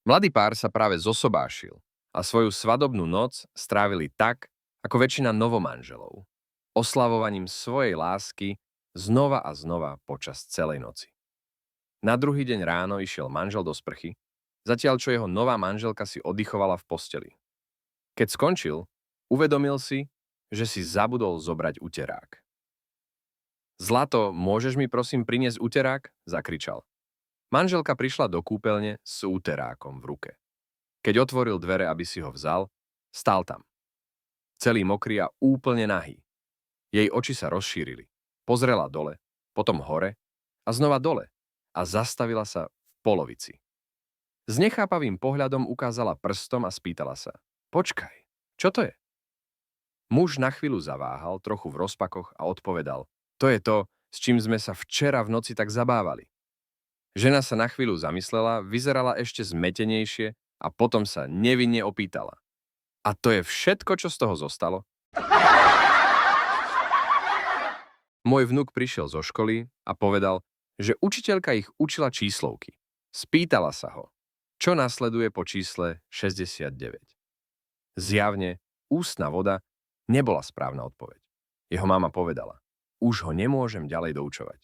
Mladý pár sa práve zosobášil a svoju svadobnú noc strávili tak, ako väčšina novomanželov, oslavovaním svojej lásky znova a znova počas celej noci. Na druhý deň ráno išiel manžel do sprchy, zatiaľ čo jeho nová manželka si oddychovala v posteli. Keď skončil, uvedomil si, že si zabudol zobrať uterák. Zlato, môžeš mi prosím priniesť uterák? Zakričal. Manželka prišla do kúpeľne s uterákom v ruke. Keď otvoril dvere, aby si ho vzal, stál tam. Celý mokrý a úplne nahý. Jej oči sa rozšírili. Pozrela dole, potom hore a znova dole a zastavila sa v polovici. S nechápavým pohľadom ukázala prstom a spýtala sa. Počkaj, čo to je? Muž na chvíľu zaváhal, trochu v rozpakoch a odpovedal. To je to, s čím sme sa včera v noci tak zabávali. Žena sa na chvíľu zamyslela, vyzerala ešte zmetenejšie a potom sa nevinne opýtala. A to je všetko, čo z toho zostalo? Môj vnuk prišiel zo školy a povedal, že učiteľka ich učila číslovky. Spýtala sa ho, čo nasleduje po čísle 69. Zjavne ústna voda nebola správna odpoveď. Jeho mama povedala, už ho nemôžem ďalej doučovať.